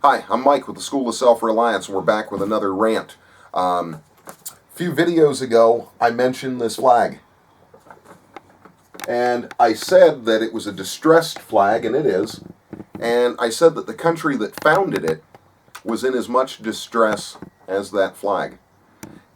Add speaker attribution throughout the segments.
Speaker 1: Hi, I'm Mike with the School of Self-Reliance, and we're back with another rant. A few videos ago, I mentioned this flag. And I said that it was a distressed flag, and it is. And I said that the country that founded it was in as much distress as that flag.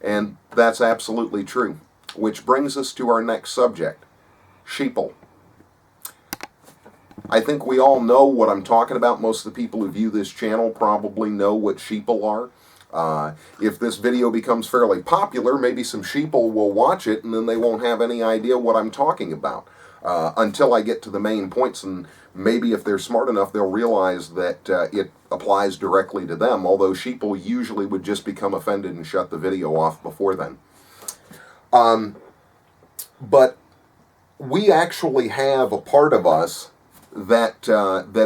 Speaker 1: And that's absolutely true. Which brings us to our next subject, sheeple. I think we all know what I'm talking about. Most of the people who view this channel probably know what sheeple are. If this video becomes fairly popular, maybe some sheeple will watch it and then they won't have any idea what I'm talking about until I get to the main points, and maybe if they're smart enough they'll realize that it applies directly to them, although sheeple usually would just become offended and shut the video off before then. But we actually have a part of us that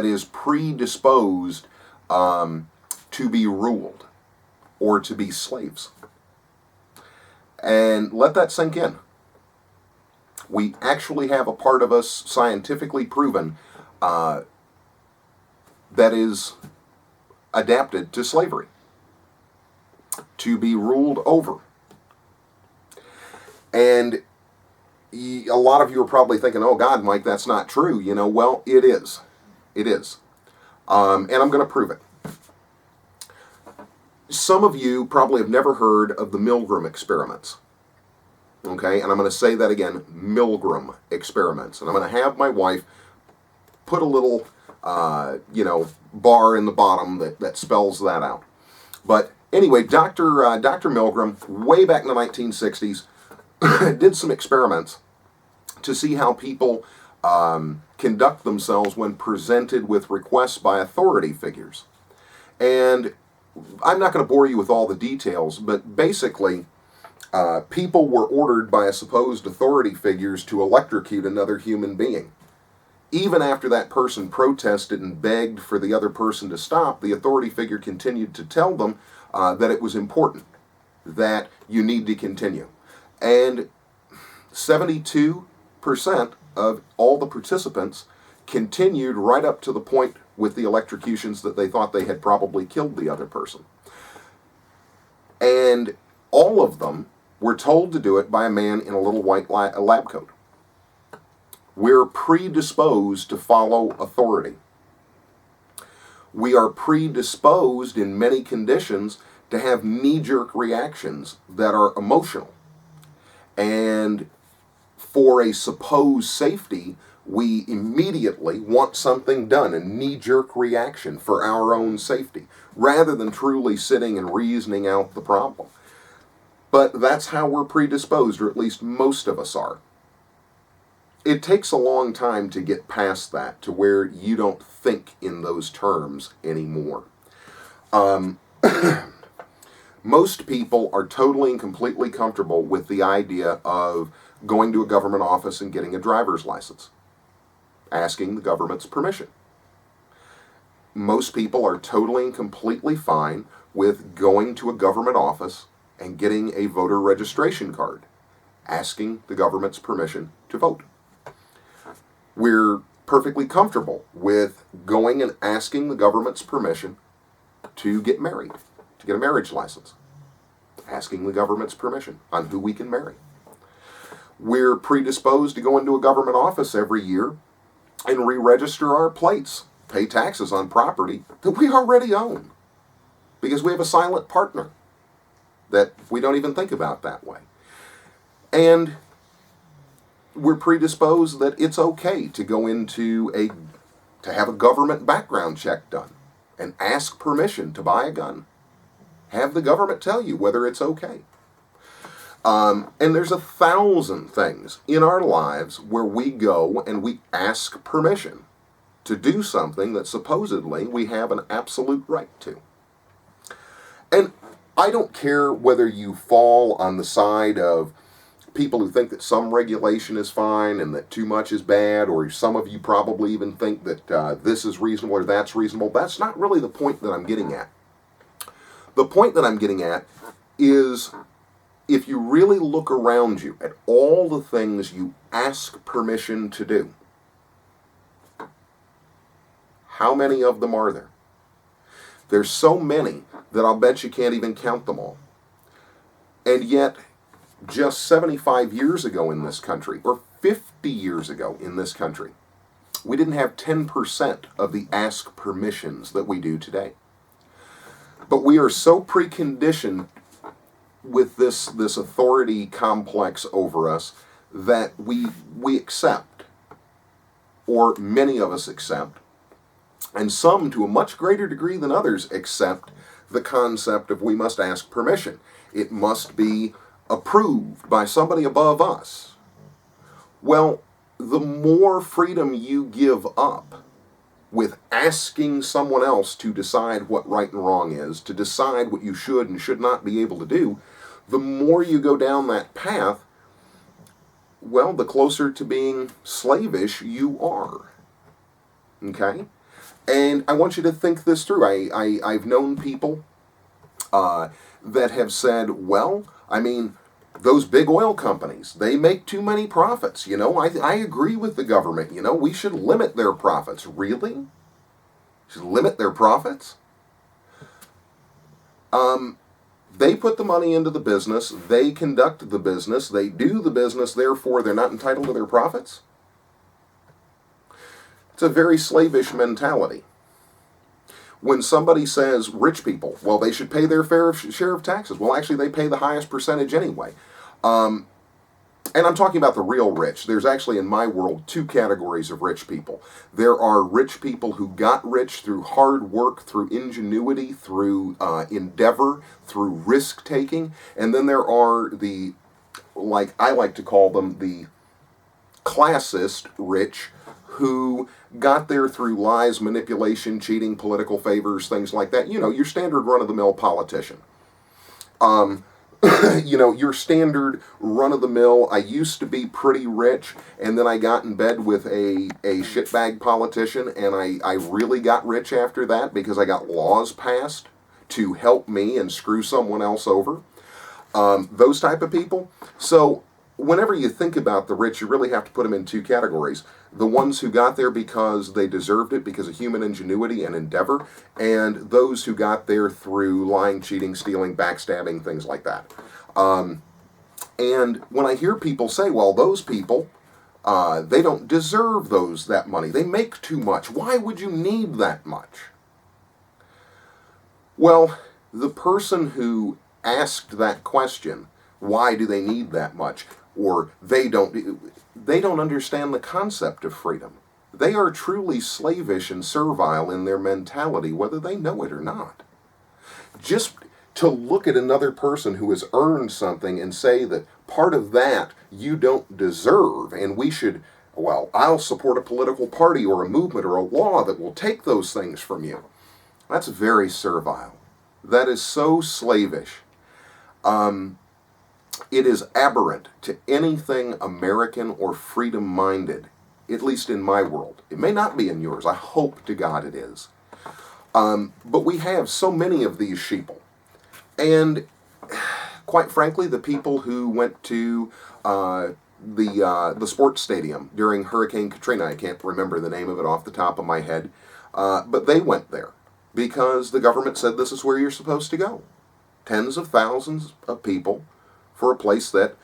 Speaker 1: is predisposed to be ruled or to be slaves. And let that sink in. We actually have a part of us, scientifically proven, that is adapted to slavery, to be ruled over. And a lot of you are probably thinking, oh God, Mike, that's not true. You know, well, it is. It is. And I'm going to prove it. Some of you probably have never heard of the Milgram Experiments. Okay, and I'm going to say that again, Milgram Experiments. And I'm going to have my wife put a little, bar in the bottom that spells that out. But anyway, Dr. Milgram, way back in the 1960s, did some experiments to see how people conduct themselves when presented with requests by authority figures. And I'm not going to bore you with all the details, but basically, people were ordered by a supposed authority figures to electrocute another human being. Even after that person protested and begged for the other person to stop, the authority figure continued to tell them that it was important, that you need to continue. And 72% of all the participants continued right up to the point with the electrocutions that they thought they had probably killed the other person. And all of them were told to do it by a man in a little white lab coat. We're predisposed to follow authority. We are predisposed in many conditions to have knee-jerk reactions that are emotional. And for a supposed safety, we immediately want something done, a knee-jerk reaction for our own safety, rather than truly sitting and reasoning out the problem. But that's how we're predisposed, or at least most of us are. It takes a long time to get past that, to where you don't think in those terms anymore. Most people are totally and completely comfortable with the idea of going to a government office and getting a driver's license, asking the government's permission. Most people are totally and completely fine with going to a government office and getting a voter registration card, asking the government's permission to vote. We're perfectly comfortable with going and asking the government's permission to get married, to get a marriage license, asking the government's permission on who we can marry. We're predisposed to go into a government office every year and re-register our plates, pay taxes on property that we already own, because we have a silent partner that we don't even think about that way. And we're predisposed that it's okay to go into to have a government background check done and ask permission to buy a gun. Have the government tell you whether it's okay. And there's 1,000 things in our lives where we go and we ask permission to do something that supposedly we have an absolute right to. And I don't care whether you fall on the side of people who think that some regulation is fine and that too much is bad, or some of you probably even think that this is reasonable or that's reasonable. That's not really the point that I'm getting at. The point that I'm getting at is, if you really look around you at all the things you ask permission to do, how many of them are there? There's so many that I'll bet you can't even count them all. And yet, just 75 years ago in this country, or 50 years ago in this country, we didn't have 10% of the ask permissions that we do today. But we are so preconditioned with this authority complex over us that we accept, or many of us accept, and some to a much greater degree than others accept the concept of we must ask permission. It must be approved by somebody above us. Well, the more freedom you give up with asking someone else to decide what right and wrong is, to decide what you should and should not be able to do, the more you go down that path, well, the closer to being slavish you are. Okay? And I want you to think this through. I've known people that have said, well, I mean, those big oil companies, they make too many profits. You know, I agree with the government. You know, we should limit their profits. Really? Should limit their profits? They put the money into the business. They conduct the business. They do the business. Therefore, they're not entitled to their profits. It's a very slavish mentality. When somebody says rich people, well, they should pay their fair share of taxes. Well, actually, they pay the highest percentage anyway. And I'm talking about the real rich. There's actually, in my world, two categories of rich people. There are rich people who got rich through hard work, through ingenuity, through endeavor, through risk-taking. And then there are the, like I like to call them, the classist rich, who got there through lies, manipulation, cheating, political favors, things like that. You know, your standard run-of-the-mill politician. You know, your standard run-of-the-mill, I used to be pretty rich, and then I got in bed with a shitbag politician, and I really got rich after that because I got laws passed to help me and screw someone else over. Those type of people. So whenever you think about the rich, you really have to put them in two categories. The ones who got there because they deserved it because of human ingenuity and endeavor, and those who got there through lying, cheating, stealing, backstabbing, things like that. And when I hear people say, well, those people, they don't deserve that money. They make too much. Why would you need that much? Well, the person who asked that question, why do they need that much? Or they don't understand the concept of freedom. They are truly slavish and servile in their mentality, whether they know it or not. Just to look at another person who has earned something and say that part of that you don't deserve, and we should, well, I'll support a political party or a movement or a law that will take those things from you. That's very servile. That is so slavish. It is aberrant to anything American or freedom-minded, at least in my world. It may not be in yours. I hope to God it is. But we have so many of these sheeple. And quite frankly, the people who went to the sports stadium during Hurricane Katrina, I can't remember the name of it off the top of my head, but they went there because the government said this is where you're supposed to go. Tens of thousands of people for a place that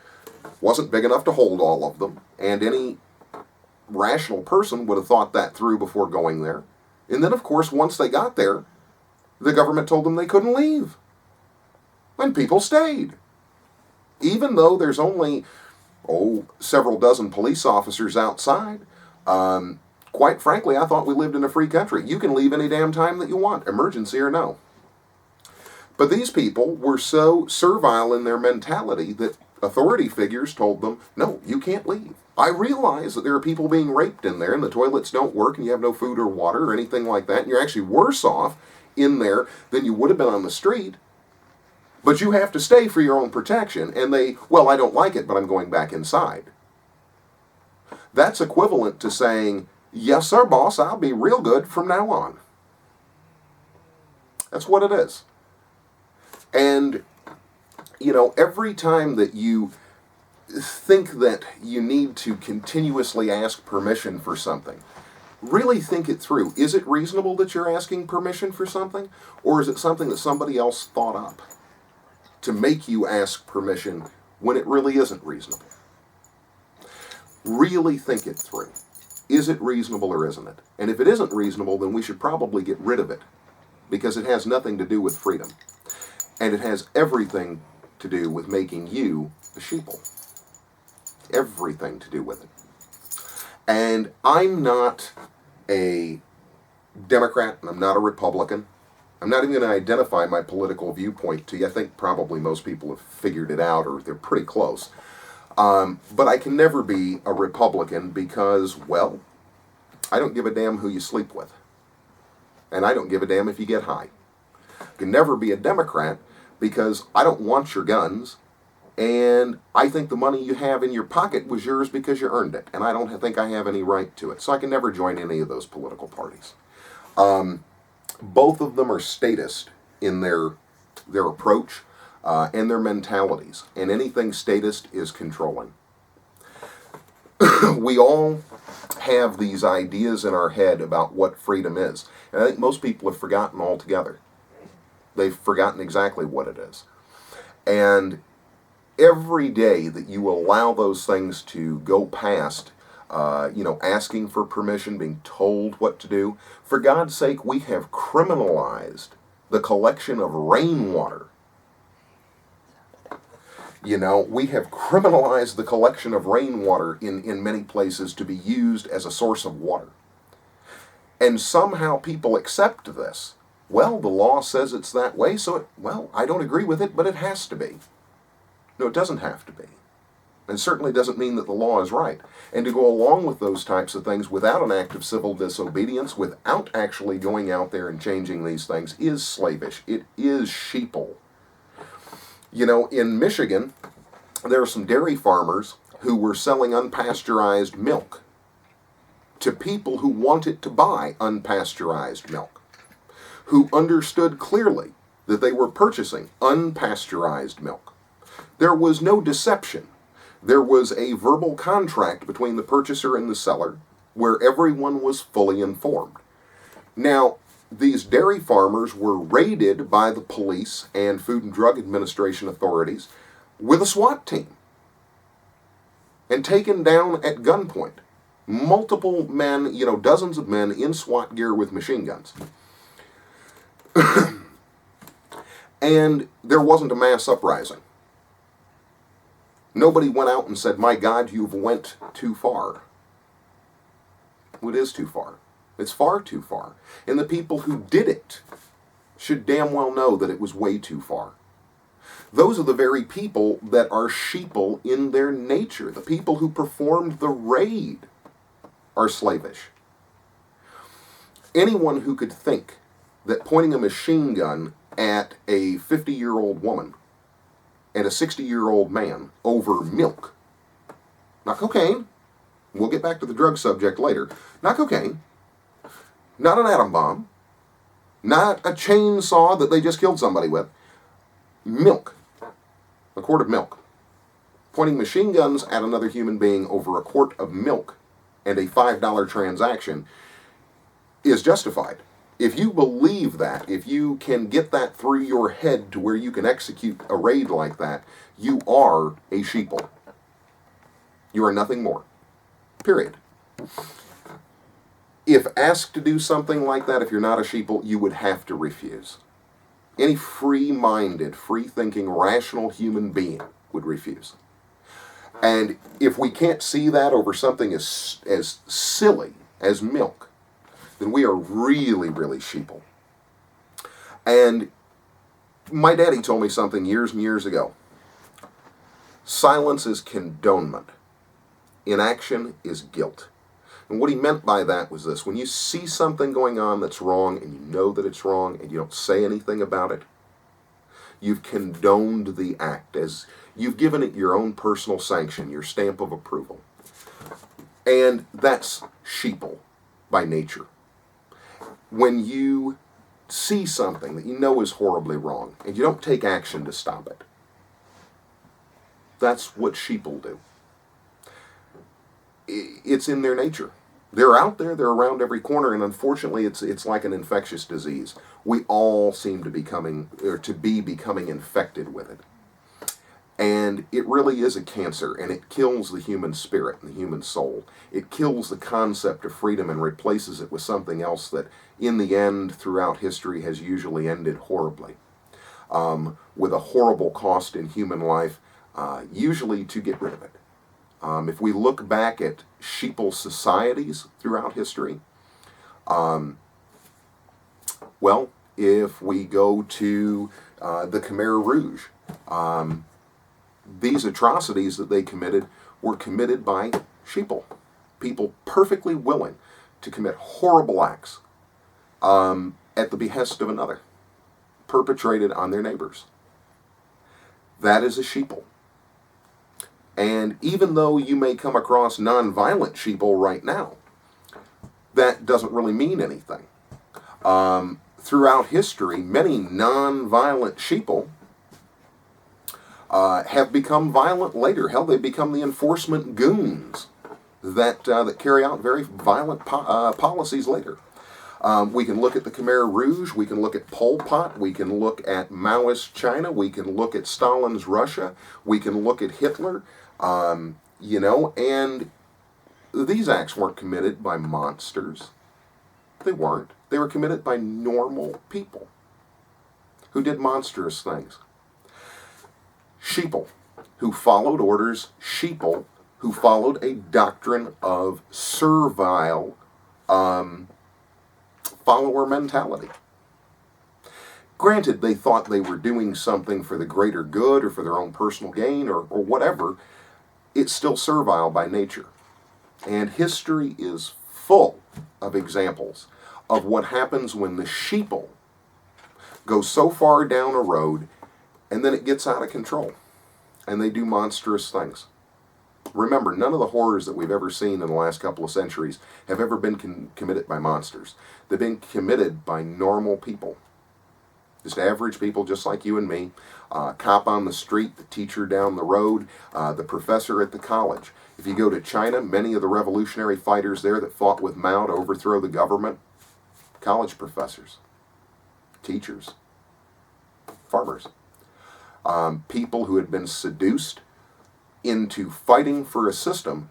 Speaker 1: wasn't big enough to hold all of them, and any rational person would have thought that through before going there. And then, of course, once they got there, the government told them they couldn't leave. And people stayed. Even though there's only, several dozen police officers outside. Quite frankly, I thought we lived in a free country. You can leave any damn time that you want, emergency or no. But these people were so servile in their mentality that authority figures told them, no, you can't leave. I realize that there are people being raped in there and the toilets don't work and you have no food or water or anything like that, and you're actually worse off in there than you would have been on the street. But you have to stay for your own protection. And they, well, I don't like it, but I'm going back inside. That's equivalent to saying, yes, sir, boss, I'll be real good from now on. That's what it is. And, you know, every time that you think that you need to continuously ask permission for something, Really think it through. Is it reasonable that you're asking permission for something? Or is it something that somebody else thought up to make you ask permission when it really isn't reasonable? Really think it through. Is it reasonable or isn't it? And if it isn't reasonable, then we should probably get rid of it, because it has nothing to do with freedom. And it has everything to do with making you a sheeple. Everything to do with it. And I'm not a Democrat, and I'm not a Republican. I'm not even going to identify my political viewpoint to you. I think probably most people have figured it out, or they're pretty close. But I can never be a Republican because, well, I don't give a damn who you sleep with. And I don't give a damn if you get high. I can never be a Democrat because I don't want your guns. And I think the money you have in your pocket was yours because you earned it. And I don't think I have any right to it. So I can never join any of those political parties. Both of them are statist in their approach and their mentalities. And anything statist is controlling. We all have these ideas in our head about what freedom is. And I think most people have forgotten altogether. They've forgotten exactly what it is. And every day that you allow those things to go past, asking for permission, being told what to do, for God's sake, we have criminalized the collection of rainwater. We have criminalized the collection of rainwater in many places to be used as a source of water. And somehow people accept this. Well, the law says it's that way, so I don't agree with it, but it has to be. No, it doesn't have to be. And certainly doesn't mean that the law is right. And to go along with those types of things without an act of civil disobedience, without actually going out there and changing these things, is slavish. It is sheeple. In Michigan, there are some dairy farmers who were selling unpasteurized milk to people who wanted to buy unpasteurized milk, who understood clearly that they were purchasing unpasteurized milk. There was no deception. There was a verbal contract between the purchaser and the seller where everyone was fully informed. Now, these dairy farmers were raided by the police and Food and Drug Administration authorities with a SWAT team and taken down at gunpoint. Multiple men, dozens of men in SWAT gear with machine guns. And there wasn't a mass uprising. Nobody went out and said, my God, you've went too far. Well, it is too far. It's far too far. And the people who did it should damn well know that it was way too far. Those are the very people that are sheeple in their nature. The people who performed the raid are slavish. Anyone who could think that pointing a machine gun at a 50-year-old woman and a 60-year-old man over milk, not cocaine, we'll get back to the drug subject later, not cocaine, not an atom bomb, not a chainsaw that they just killed somebody with, milk, a quart of milk. Pointing machine guns at another human being over a quart of milk and a $5 transaction is justified. If you believe that, if you can get that through your head to where you can execute a raid like that, you are a sheeple. You are nothing more. Period. If asked to do something like that, if you're not a sheeple, you would have to refuse. Any free-minded, free-thinking, rational human being would refuse. And if we can't see that over something as silly as milk, then we are really, really sheeple. And my daddy told me something years and years ago. Silence is condonement. Inaction is guilt. And what he meant by that was this: when you see something going on that's wrong and you know that it's wrong and you don't say anything about it, you've condoned the act, as you've given it your own personal sanction, your stamp of approval. And that's sheeple by nature. When you see something that you know is horribly wrong and you don't take action to stop it, that's what sheeple do. It's in their nature. They're out there, they're around every corner, and unfortunately it's like an infectious disease. We all seem to be becoming infected with it. And it really is a cancer, and it kills the human spirit and the human soul. It kills the concept of freedom and replaces it with something else that, in the end, throughout history, has usually ended horribly, with a horrible cost in human life, usually to get rid of it. If we look back at Sheeple Societies throughout history, well, if we go to the Khmer Rouge, these atrocities that they committed were committed by sheeple, people perfectly willing to commit horrible acts at the behest of another, perpetrated on their neighbors. That is a sheeple. And even though you may come across non-violent sheeple right now, that doesn't really mean anything. Throughout history, many non-violent sheeple have become violent later. Hell, they become the enforcement goons that carry out very violent policies later. We can look at the Khmer Rouge, we can look at Pol Pot, we can look at Maoist China, we can look at Stalin's Russia, we can look at Hitler, and these acts weren't committed by monsters. They weren't. They were committed by normal people who did monstrous things. Sheeple, who followed orders, sheeple, who followed a doctrine of servile follower mentality. Granted, they thought they were doing something for the greater good or for their own personal gain or whatever. It's still servile by nature. And history is full of examples of what happens when the sheeple goes so far down a road and then it gets out of control and they do monstrous things. Remember, none of the horrors that we've ever seen in the last couple of centuries have ever been committed by monsters. They've been committed by normal people. Just average people just like you and me. Cop on the street, the teacher down the road, the professor at the college. If you go to China, many of the revolutionary fighters there that fought with Mao to overthrow the government, college professors, teachers, farmers, people who had been seduced into fighting for a system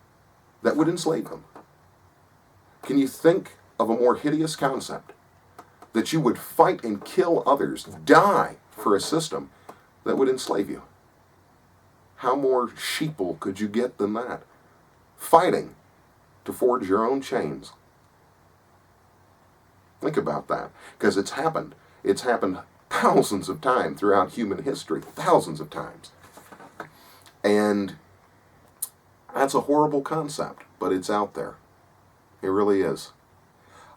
Speaker 1: that would enslave them. Can you think of a more hideous concept? That you would fight and kill others, die for a system that would enslave you. How more sheeple could you get than that? Fighting to forge your own chains. Think about that, because it's happened. It's happened thousands of times throughout human history, thousands of times. And that's a horrible concept, but it's out there. It really is.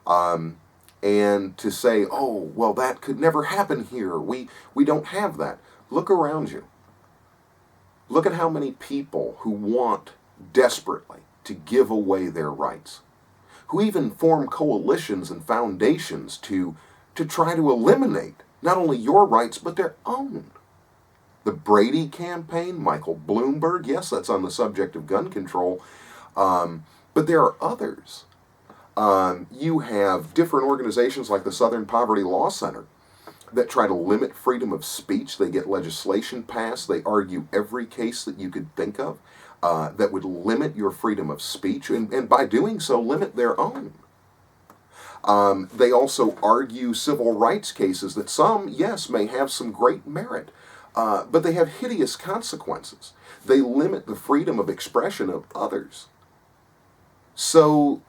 Speaker 1: And to say, oh, well, that could never happen here. We don't have that. Look around you. Look at how many people who want desperately to give away their rights, who even form coalitions and foundations to try to eliminate not only your rights, but their own. The Brady campaign, Michael Bloomberg, yes, that's on the subject of gun control, but there are others. You have different organizations like the Southern Poverty Law Center that try to limit freedom of speech. They get legislation passed. They argue every case that you could think of that would limit your freedom of speech, and by doing so, limit their own. They also argue civil rights cases that some, yes, may have some great merit, but they have hideous consequences. They limit the freedom of expression of others. So,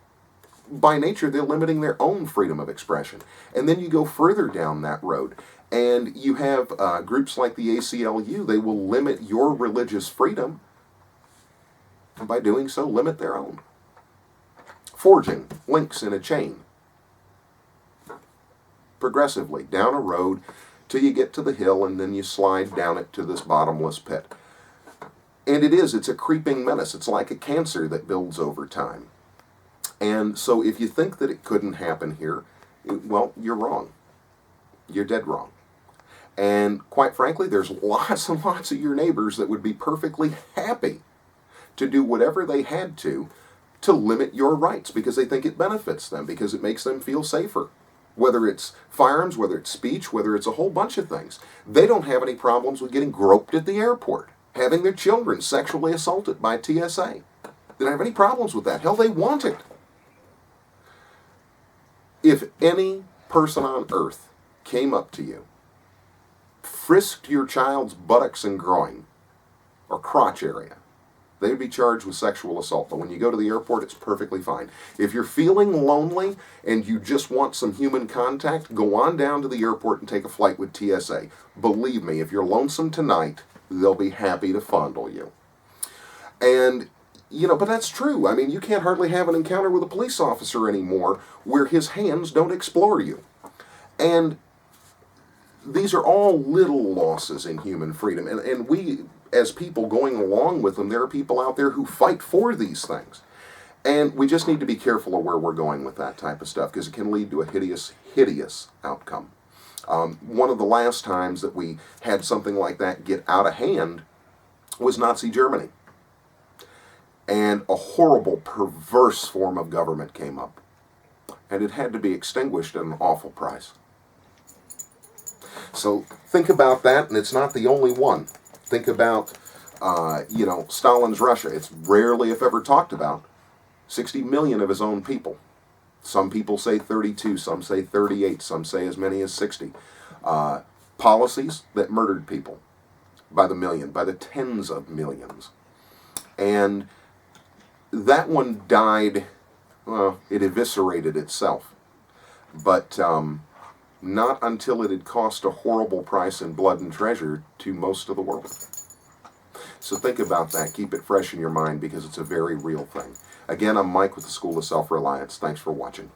Speaker 1: by nature, they're limiting their own freedom of expression. And then you go further down that road, and you have groups like the ACLU. They will limit your religious freedom, and by doing so, limit their own. Forging links in a chain, progressively down a road till you get to the hill, and then you slide down it to this bottomless pit. And it's a creeping menace. It's like a cancer that builds over time. And so if you think that it couldn't happen here, well, you're wrong. You're dead wrong. And quite frankly, there's lots and lots of your neighbors that would be perfectly happy to do whatever they had to to limit your rights because they think it benefits them, because it makes them feel safer. Whether it's firearms, whether it's speech, whether it's a whole bunch of things. They don't have any problems with getting groped at the airport, having their children sexually assaulted by TSA. They don't have any problems with that. Hell, they want it. If any person on earth came up to you, frisked your child's buttocks and groin, or crotch area, they would be charged with sexual assault. But when you go to the airport, it's perfectly fine. If you're feeling lonely and you just want some human contact, go on down to the airport and take a flight with TSA. Believe me, if you're lonesome tonight, they'll be happy to fondle you. And, but that's true. I mean, you can't hardly have an encounter with a police officer anymore where his hands don't explore you. And these are all little losses in human freedom. And we, as people going along with them, there are people out there who fight for these things. And we just need to be careful of where we're going with that type of stuff, because it can lead to a hideous, hideous outcome. One of the last times that we had something like that get out of hand was Nazi Germany. And a horrible, perverse form of government came up. And it had to be extinguished at an awful price. So think about that, and it's not the only one. Think about, Stalin's Russia. It's rarely, if ever, talked about. 60 million of his own people. Some people say 32, some say 38, some say as many as 60. Policies that murdered people by the million, by the tens of millions. And that one died, well, it eviscerated itself. But not until it had cost a horrible price in blood and treasure to most of the world. So think about that. Keep it fresh in your mind, because it's a very real thing. Again, I'm Mike with the School of Self-Reliance. Thanks for watching.